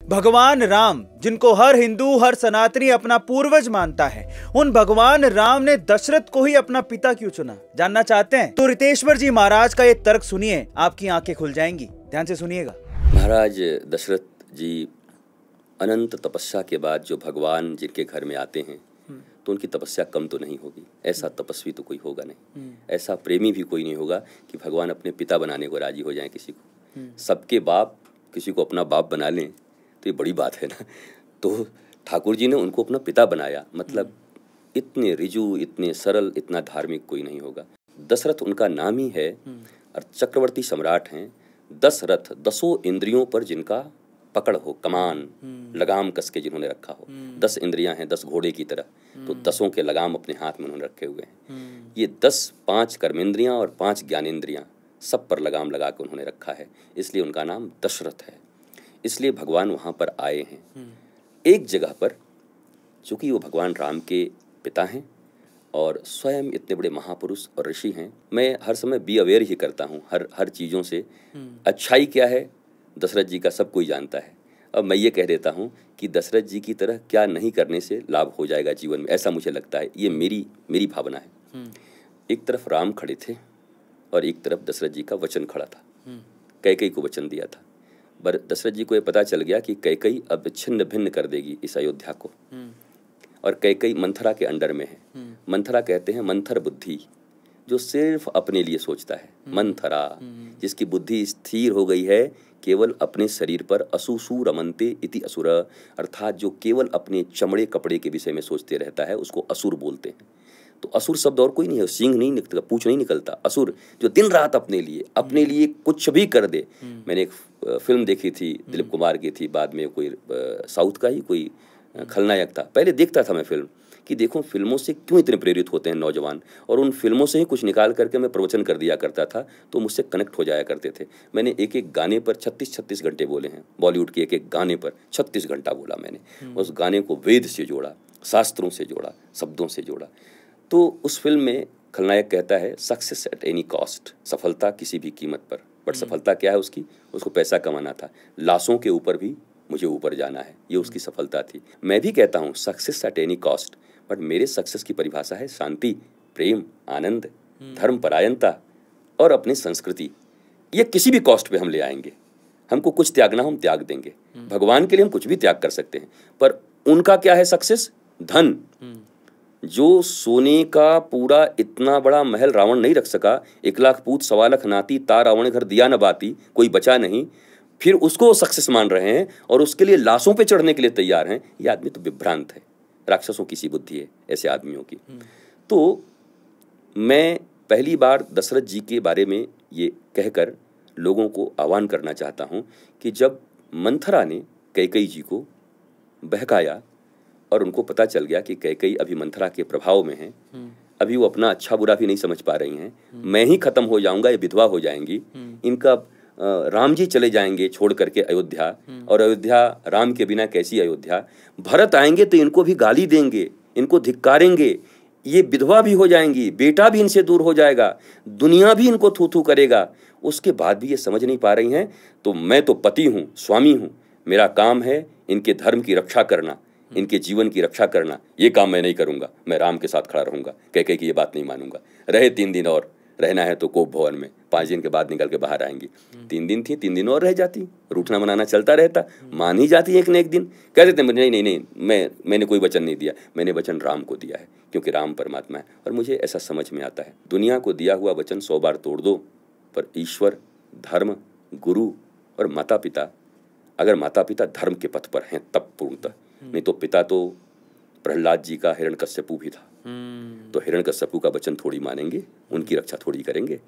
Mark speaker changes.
Speaker 1: भगवान राम, जिनको हर हिंदू हर सनातनी अपना पूर्वज मानता है, उन भगवान राम ने दशरथ को ही अपना पिता क्यों चुना? जानना चाहते हैं तो रितेश्वर जी महाराज का ये तर्क सुनिए, आपकी आंखें खुल जाएंगी। ध्यान से सुनिएगा।
Speaker 2: महाराज दशरथ जी अनंत तपस्या के बाद जो भगवान जिनके घर में आते हैं तो उनकी तपस्या कम तो नहीं होगी। ऐसा तपस्वी तो कोई होगा नहीं, ऐसा प्रेमी भी कोई नहीं होगा कि भगवान अपने पिता बनाने को राजी हो जाएं किसी को। सबके बाप किसी को अपना बाप बना लें तो ये बड़ी बात है ना। तो ठाकुर जी ने उनको अपना पिता बनाया, मतलब इतने रिजु, इतने सरल, इतना धार्मिक कोई नहीं होगा। दशरथ उनका नाम ही है और चक्रवर्ती सम्राट हैं। 10 रथ, 10 इंद्रियों पर जिनका पकड़ हो, कमान लगाम कस के जिन्होंने रखा हो। 10 इंद्रियां हैं 10 घोड़े की तरह, तो 10 के लगाम अपने हाथ में उन्होंने रखे हुए हैं। ये 5 कर्मेंद्रियां और 5 ज्ञानेंद्रियां सब पर लगाम लगा के उन्होंने रखा है, इसलिए उनका नाम दशरथ है। इसलिए भगवान वहाँ पर आए हैं एक जगह पर, चूँकि वो भगवान राम के पिता हैं और स्वयं इतने बड़े महापुरुष और ऋषि हैं। मैं हर समय बी अवेयर ही करता हूँ हर चीज़ों से। अच्छाई क्या है दशरथ जी का सब कोई जानता है। अब मैं ये कह देता हूँ कि दशरथ जी की तरह क्या नहीं करने से लाभ हो जाएगा जीवन में, ऐसा मुझे लगता है। ये मेरी भावना है। एक तरफ राम खड़े थे और एक तरफ दशरथ जी का वचन खड़ा था। कैकेयी को वचन दिया था, पर दशरथ जी को ये पता चल गया कि कैकेयी अब छिन्न भिन्न कर देगी इस अयोध्या को। और कैकेयी मंथरा के अंडर में है। मंथरा कहते हैं मंथर बुद्धि, जो सिर्फ अपने लिए सोचता है। मंथरा, जिसकी बुद्धि स्थिर हो गई है केवल अपने शरीर पर। असुसु रमन्ते इति असुर, अर्थात जो केवल अपने चमड़े कपड़े के विषय में सोचते रहता है उसको असुर बोलते हैं। तो असुर शब्द और कोई नहीं है, सींग नहीं निकलता, पूंछ नहीं निकलता। असुर जो दिन रात अपने लिए कुछ भी कर दे। मैंने एक फिल्म देखी थी, दिलीप कुमार की थी, बाद में कोई साउथ का ही कोई खलनायक था। पहले देखता था मैं फिल्म कि देखो फिल्मों से क्यों इतने प्रेरित होते हैं नौजवान, और उन फिल्मों से ही कुछ निकाल करके मैं प्रवचन कर दिया करता था, तो मुझसे कनेक्ट हो जाया करते थे। मैंने एक एक गाने पर 36 घंटे बोले हैं। बॉलीवुड के एक एक गाने पर 36 घंटा बोला मैंने। उस गाने को वेद से जोड़ा, शास्त्रों से जोड़ा, शब्दों से जोड़ा। तो उस फिल्म में खलनायक कहता है सक्सेस एट एनी कॉस्ट, सफलता किसी भी कीमत पर। बट सफलता क्या है उसको पैसा कमाना था। लाशों के ऊपर भी मुझे ऊपर जाना है, ये उसकी सफलता थी। मैं भी कहता हूँ success at any cost, but मेरे सक्सेस की परिभाषा है शांति, प्रेम, आनंद, धर्म परायणता और अपनी संस्कृति। ये किसी भी कॉस्ट पे हम ले आएंगे। हमको कुछ त्यागना हम त्याग देंगे। भगवान के लिए हम कुछ भी त्याग कर सकते हैं, पर उनका क्या है सक्सेस? धन। जो सोने का पूरा इतना बड़ा महल रावण नहीं रख सका, 1 लाख पूत 1.25 लाख नाती, ता रावण घर दिया न बाती, कोई बचा नहीं, फिर उसको सक्सेस मान रहे हैं और उसके लिए लाशों पे चढ़ने के लिए तैयार हैं। ये आदमी तो विभ्रांत है। राक्षसों की सी बुद्धि है ऐसे आदमियों की। तो मैं पहली बार दशरथ जी के बारे में ये कहकर लोगों को आह्वान करना चाहता हूँ कि जब मंथरा ने कैकेयी जी को बहकाया और उनको पता चल गया कि कैकेयी अभी मंथरा के प्रभाव में है, अभी वो अपना अच्छा बुरा भी नहीं समझ पा रही हैं। मैं ही खत्म हो जाऊंगा, ये विधवा हो जाएंगी, इनका राम जी चले जाएंगे छोड़ करके अयोध्या, और अयोध्या राम के बिना कैसी अयोध्या। भरत आएंगे तो इनको भी गाली देंगे, इनको धिक्कारेंगे, ये विधवा भी हो जाएंगी, बेटा भी इनसे दूर हो जाएगा, दुनिया भी इनको थू थू करेगा। उसके बाद भी ये समझ नहीं पा रही हैं। तो मैं तो पति हूँ, स्वामी हूँ, मेरा काम है इनके धर्म की रक्षा करना, इनके जीवन की रक्षा करना। ये काम मैं नहीं करूँगा, मैं राम के साथ खड़ा रहूँगा। कह के ये बात नहीं मानूंगा। रहे 3 दिन और, रहना है तो कोप भवन में, 5 दिन के बाद निकल के बाहर आएंगी। 3 दिन थी, 3 दिन और रह जाती, रूठना मनाना चलता रहता, मान ही जाती एक न एक दिन। कह देते नहीं, मैंने कोई वचन नहीं दिया, मैंने वचन राम को दिया है, क्योंकि राम परमात्मा है। और मुझे ऐसा समझ में आता है, दुनिया को दिया हुआ वचन 100 बार तोड़ दो, पर ईश्वर, धर्म, गुरु और माता पिता, अगर माता पिता धर्म के पथ पर हैं तब पूर्णतः, नहीं तो पिता तो प्रहलाद जी का हिरण्यकश्यपु भी था। तो हिरण्यकश्यपु का वचन थोड़ी मानेंगे, उनकी रक्षा थोड़ी करेंगे।